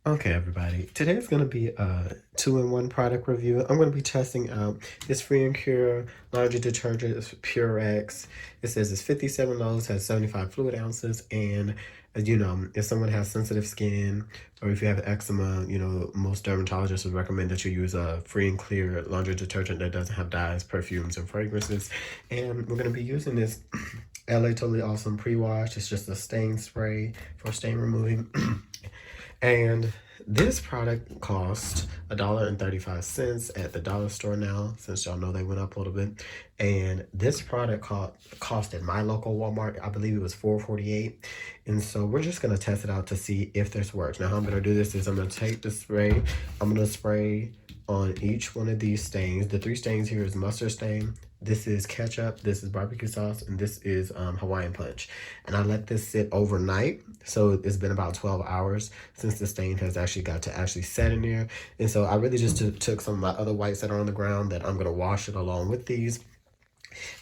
Okay, everybody. Today is going to be a two-in-one product review. I'm going to be testing out this Free and Cure laundry detergent. It's Purex. It says it's 57 loads, has 75 fluid ounces, and if someone has sensitive skin or if you have eczema, most dermatologists would recommend that you use a free and clear laundry detergent that doesn't have dyes, perfumes, and fragrances. And we're going to be using this LA Totally Awesome pre-wash. It's just a stain spray for stain removing. And this product cost $1.35 at the dollar store now, since y'all know they went up a little bit. And this product cost at my local Walmart, I believe it was $4.48. And so we're just gonna test it out to see if this works. Now how I'm gonna do this is I'm gonna take the spray, I'm gonna spray on each one of these stains. The three stains here is mustard stain, this is ketchup, this is barbecue sauce, and this is Hawaiian punch. And I let this sit overnight. So it's been about 12 hours since the stain has actually got to actually set in there. And so I really just took some of my other whites that are on the ground that I'm gonna wash it along with these.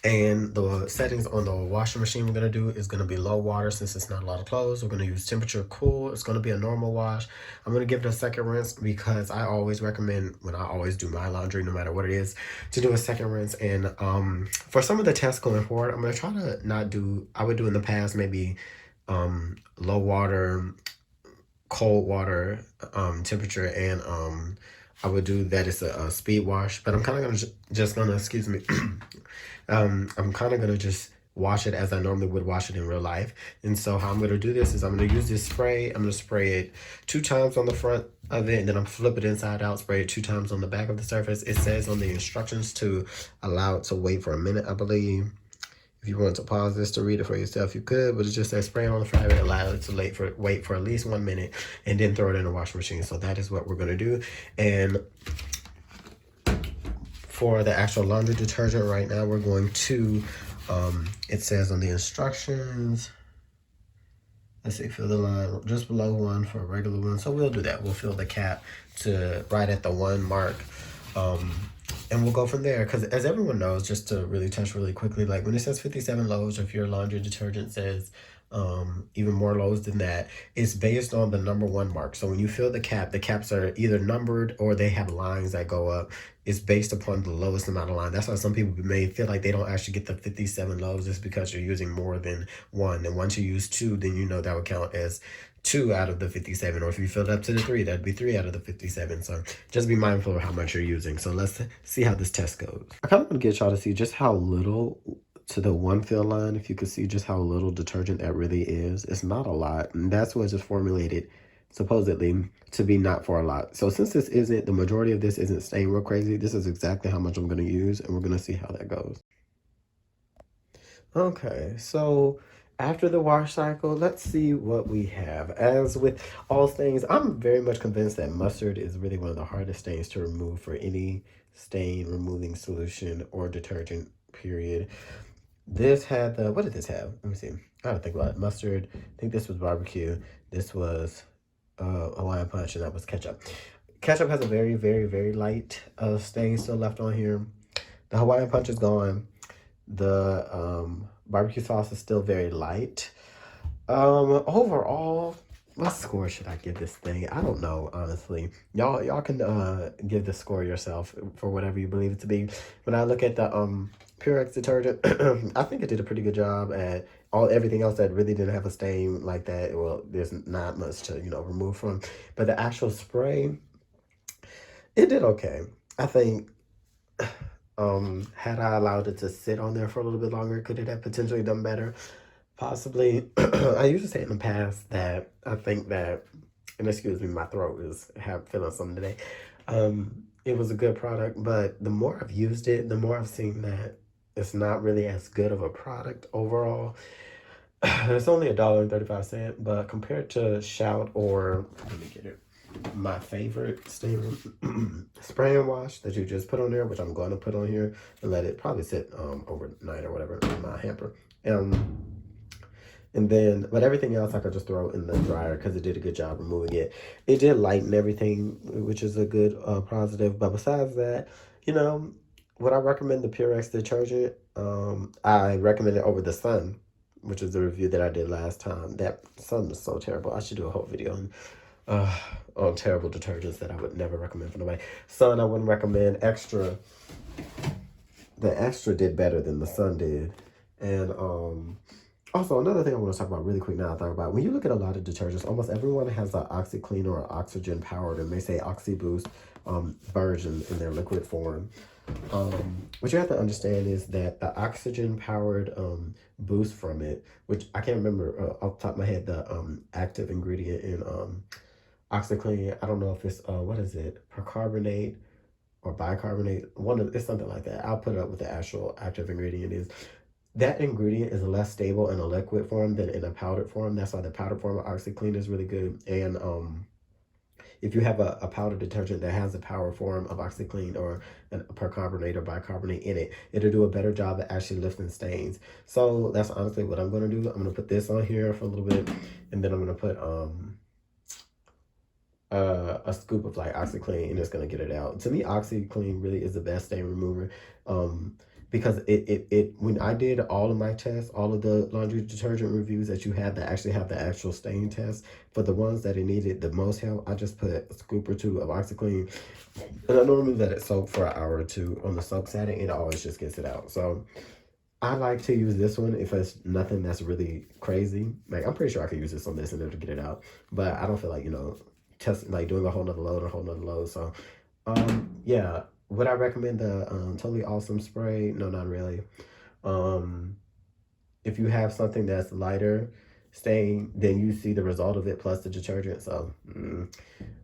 And the settings on the washing machine we're going to do is going to be low water since it's not a lot of clothes. We're going to use temperature cool. It's going to be a normal wash. I'm going to give it a second rinse because I always recommend, when I always do my laundry, no matter what it is, to do a second rinse. And for some of the tests going forward, I'm going to try to not do, I would do in the past maybe low water, cold water temperature, and I would do that as a speed wash, but I'm kind of gonna just gonna, excuse me, I'm kind of gonna just wash it as I normally would wash it in real life. And so how I'm gonna do this is I'm gonna use this spray. I'm gonna spray it 2 times on the front of it, and then I'm flip it inside out, spray it 2 times on the back of the surface. It says on the instructions to allow it to wait for a minute, I believe. If you want to pause this to read it for yourself, you could, but it just says spray on the fabric, allow it to wait for at least 1 minute, and then throw it in the washing machine. So that is what we're gonna do. And for the actual laundry detergent right now, we're going to, it says on the instructions, let's see, fill the line just below 1 for a regular one. So we'll do that. We'll fill the cap to right at the 1 mark. And we'll go from there. Because as everyone knows, just to really touch really quickly, like when it says 57 loads, or if your laundry detergent says even more loads than that, it's based on the number 1 mark. So when you fill the caps are either numbered or they have lines that go up. It's based upon the lowest amount of line. That's why some people may feel like they don't actually get the 57 loads, just because you're using more than 1. And once you use 2, then you know that would count as 2 out of the 57, or if you filled up to the 3, that'd be 3 out of the 57. So just be mindful of how much you're using. So let's see how this test goes. I kind of want to get y'all to see just how little to the 1 fill line. If you could see just how little detergent that really is, it's not a lot, and that's what is formulated supposedly to be not for a lot. So since this isn't, the majority of this isn't staying real crazy, this is exactly how much I'm going to use, and we're going to see how that goes. Okay, so after the wash cycle, let's see what we have. As with all stains, I'm very much convinced that mustard is really one of the hardest stains to remove for any stain removing solution or detergent, period. This had the, what did this have? Let me see. I gotta think about it. Mustard, I think this was barbecue. This was Hawaiian punch, and that was ketchup. Ketchup has a very, very, very light stain still left on here. The Hawaiian punch is gone. The barbecue sauce is still very light. Overall, what score should I give this thing? I don't know, honestly. Y'all can give the score yourself for whatever you believe it to be. When I look at the Purex detergent, I think it did a pretty good job at everything else that really didn't have a stain like that. Well, there's not much to remove from, but the actual spray, it did okay. I think had I allowed it to sit on there for a little bit longer, could it have potentially done better? Possibly. I used to say in the past that I think that, and excuse me, my throat is feeling something today. It was a good product, but the more I've used it, the more I've seen that it's not really as good of a product overall. It's only $1.35, but compared to Shout or, let me get it, my favorite stain spray and wash that you just put on there, which I'm going to put on here and let it probably sit overnight or whatever in my hamper. And then, but everything else I could just throw in the dryer because it did a good job removing it. It did lighten everything, which is a good positive. But besides that, would I recommend the Purex detergent? I recommend it over the Sun, which is the review that I did last time. That Sun was so terrible. I should do a whole video Terrible detergents that I would never recommend for nobody. Sun, I wouldn't recommend. Extra, the Extra did better than the Sun did. And also another thing I want to talk about really quick now I thought about, when you look at a lot of detergents, almost everyone has an OxyClean or oxygen powered, and they say OxyBoost version in their liquid form. What you have to understand is that the oxygen powered boost from it, which I can't remember off the top of my head, the active ingredient in OxyClean. I don't know if it's what is it, percarbonate or bicarbonate. It's something like that. I'll put it up with the actual active ingredient is. That ingredient is less stable in a liquid form than in a powdered form. That's why the powdered form of OxyClean is really good. And if you have a powder detergent that has a power form of OxyClean or a percarbonate or bicarbonate in it, it'll do a better job at actually lifting stains. So that's honestly what I'm going to do. I'm going to put this on here for a little bit, and then I'm going to put a scoop of like OxyClean, and it's gonna get it out. To me, OxyClean really is the best stain remover, because it when I did all of my tests, all of the laundry detergent reviews that you have that actually have the actual stain test, for the ones that it needed the most help, I just put a scoop or two of OxyClean, and I normally let it soak for an hour or two on the soak setting, and it always just gets it out. So I like to use this one if it's nothing that's really crazy. Like, I'm pretty sure I could use this on this and it'll get it out, but I don't feel like, test like doing a whole nother load or a whole nother load. So yeah, would I recommend the Totally Awesome spray? No, not really. um if you have something that's lighter stain, then you see the result of it plus the detergent. So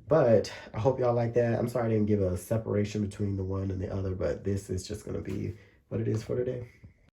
but I hope y'all like that. I'm sorry I didn't give a separation between the one and the other, but this is just gonna be what it is for today.